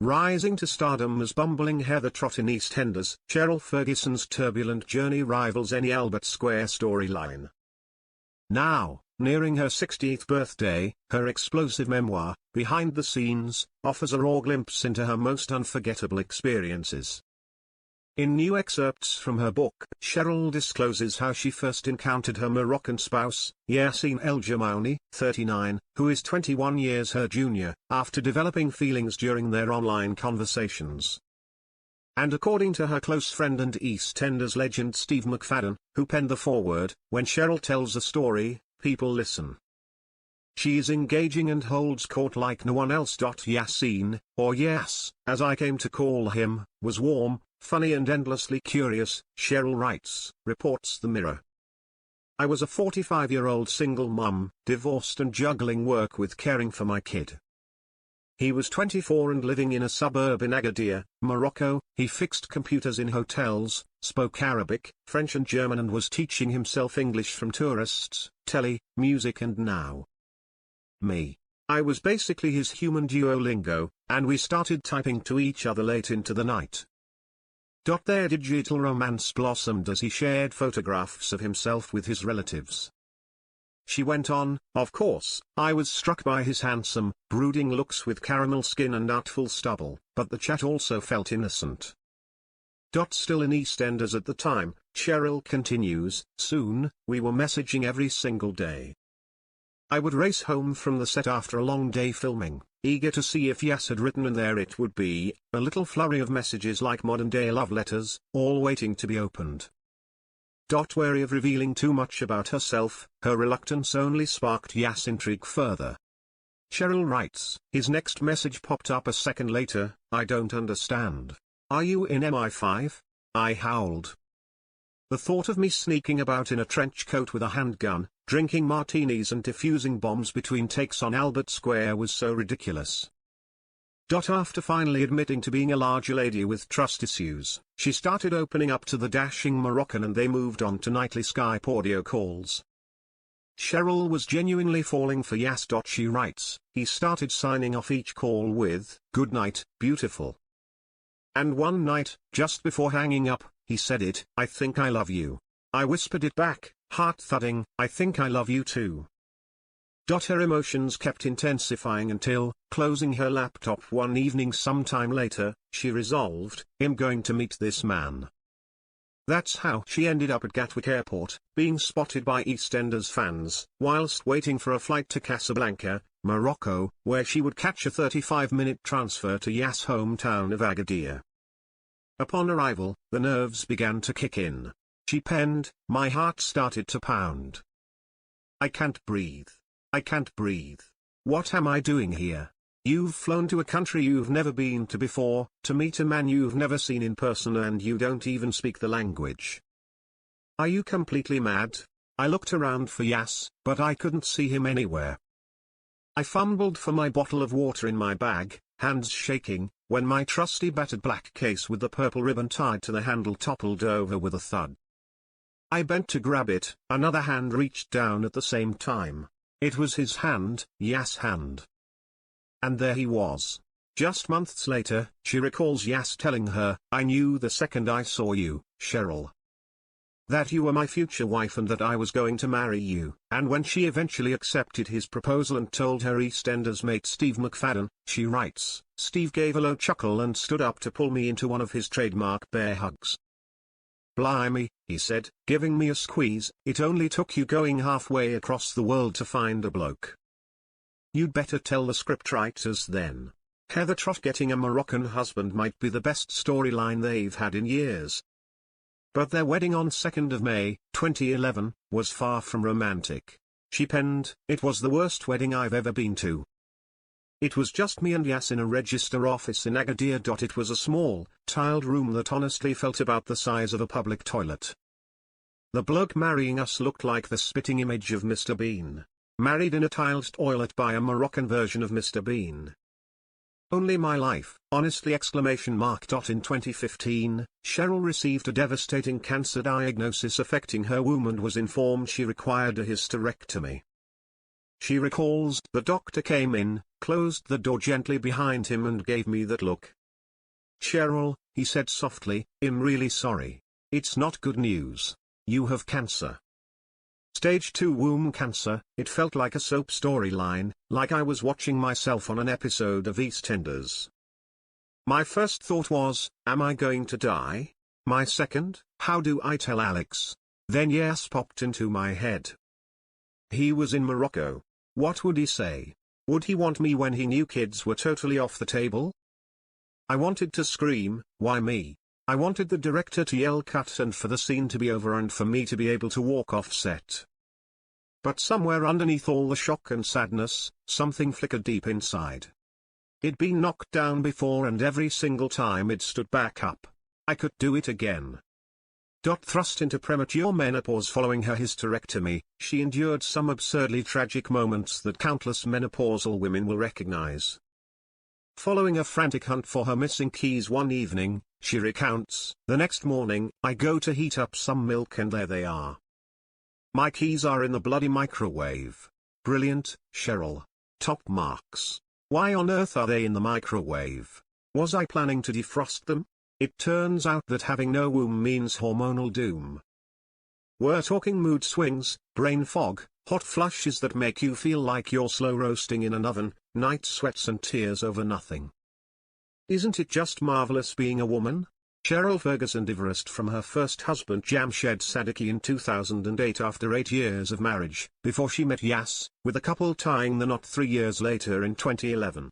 Rising to stardom as bumbling Heather Trott in EastEnders, Cheryl Fergison's turbulent journey rivals any Albert Square storyline. Now, nearing her 60th birthday, her explosive memoir, Behind the Scenes, offers a raw glimpse into her most unforgettable experiences. In new excerpts from her book, Cheryl discloses how she first encountered her Moroccan spouse, Yassine El Jamaouni, 39, who is 21 years her junior, after developing feelings during their online conversations. And according to her close friend and EastEnders legend Steve McFadden, who penned the foreword, when Cheryl tells a story, people listen. She is engaging and holds court like no one else. Yassine, or Yass, as I came to call him, was warm, funny and endlessly curious, Cheryl writes, reports The Mirror. I was a 45-year-old single mum, divorced and juggling work with caring for my kid. He was 24 and living in a suburb in Agadir, Morocco. He fixed computers in hotels, spoke Arabic, French and German and was teaching himself English from tourists, telly, music and now me. I was basically his human Duolingo, and we started typing to each other late into the night. Their digital romance blossomed as he shared photographs of himself with his relatives. She went on, of course, I was struck by his handsome, brooding looks with caramel skin and artful stubble, but the chat also felt innocent. Still in EastEnders at the time, Cheryl continues, soon, we were messaging every single day. I would race home from the set after a long day filming, eager to see if Yass had written, and there it would be, a little flurry of messages like modern-day love letters, all waiting to be opened. Wary of revealing too much about herself, her reluctance only sparked Yass' intrigue further. Cheryl writes, his next message popped up a second later, I don't understand. Are you in MI5? I howled. The thought of me sneaking about in a trench coat with a handgun, drinking martinis and defusing bombs between takes on Albert Square was so ridiculous. After finally admitting to being a larger lady with trust issues, she started opening up to the dashing Moroccan and they moved on to nightly Skype audio calls. Cheryl was genuinely falling for Yass. She writes, he started signing off each call with, good night, beautiful. And one night, just before hanging up, he said it, I think I love you. I whispered it back, heart thudding, I think I love you too. Her emotions kept intensifying until, closing her laptop one evening sometime later, she resolved, I'm going to meet this man. That's how she ended up at Gatwick Airport, being spotted by EastEnders fans, whilst waiting for a flight to Casablanca, Morocco, where she would catch a 35-minute transfer to Yass' hometown of Agadir. Upon arrival, the nerves began to kick in. She penned, my heart started to pound. I can't breathe. I can't breathe. What am I doing here? You've flown to a country you've never been to before, to meet a man you've never seen in person and you don't even speak the language. Are you completely mad? I looked around for Yass, but I couldn't see him anywhere. I fumbled for my bottle of water in my bag, hands shaking, when my trusty battered black case with the purple ribbon tied to the handle toppled over with a thud. I bent to grab it, another hand reached down at the same time. It was his hand, Yass' hand. And there he was. Just months later, she recalls Yass telling her, I knew the second I saw you, Cheryl, that you were my future wife and that I was going to marry you. And when she eventually accepted his proposal and told her EastEnders mate Steve McFadden, she writes, Steve gave a low chuckle and stood up to pull me into one of his trademark bear hugs. Blimey, he said, giving me a squeeze, it only took you going halfway across the world to find a bloke. You'd better tell the scriptwriters then. Heather Trott getting a Moroccan husband might be the best storyline they've had in years. But their wedding on 2nd of May, 2011, was far from romantic. She penned, it was the worst wedding I've ever been to. It was just me and Yass in a register office in Agadir. It was a small, tiled room that honestly felt about the size of a public toilet. The bloke marrying us looked like the spitting image of Mr. Bean. Married in a tiled toilet by a Moroccan version of Mr. Bean. Only my life, honestly! In 2015, Cheryl received a devastating cancer diagnosis affecting her womb and was informed she required a hysterectomy. She recalls, the doctor came in, closed the door gently behind him and gave me that look. "Cheryl," he said softly, "I'm really sorry. It's not good news. You have cancer. Stage 2 womb cancer." It felt like a soap storyline, like I was watching myself on an episode of EastEnders. My first thought was, am I going to die? My second, how do I tell Alex? Then yes popped into my head. He was in Morocco. What would he say? Would he want me when he knew kids were totally off the table? I wanted to scream, why me? I wanted the director to yell cut and for the scene to be over and for me to be able to walk off set. But somewhere underneath all the shock and sadness, something flickered deep inside. It'd been knocked down before and every single time it stood back up. I could do it again. Thrust into premature menopause following her hysterectomy, she endured some absurdly tragic moments that countless menopausal women will recognize. Following a frantic hunt for her missing keys one evening, she recounts, "The next morning, I go to heat up some milk and there they are. My keys are in the bloody microwave. Brilliant, Cheryl. Top marks. Why on earth are they in the microwave? Was I planning to defrost them?" It turns out that having no womb means hormonal doom. We're talking mood swings, brain fog, hot flushes that make you feel like you're slow roasting in an oven, night sweats and tears over nothing. Isn't it just marvelous being a woman? Cheryl Fergison divorced from her first husband Jamshed Sadiki in 2008 after 8 years of marriage, before she met Yas, with the couple tying the knot 3 years later in 2011.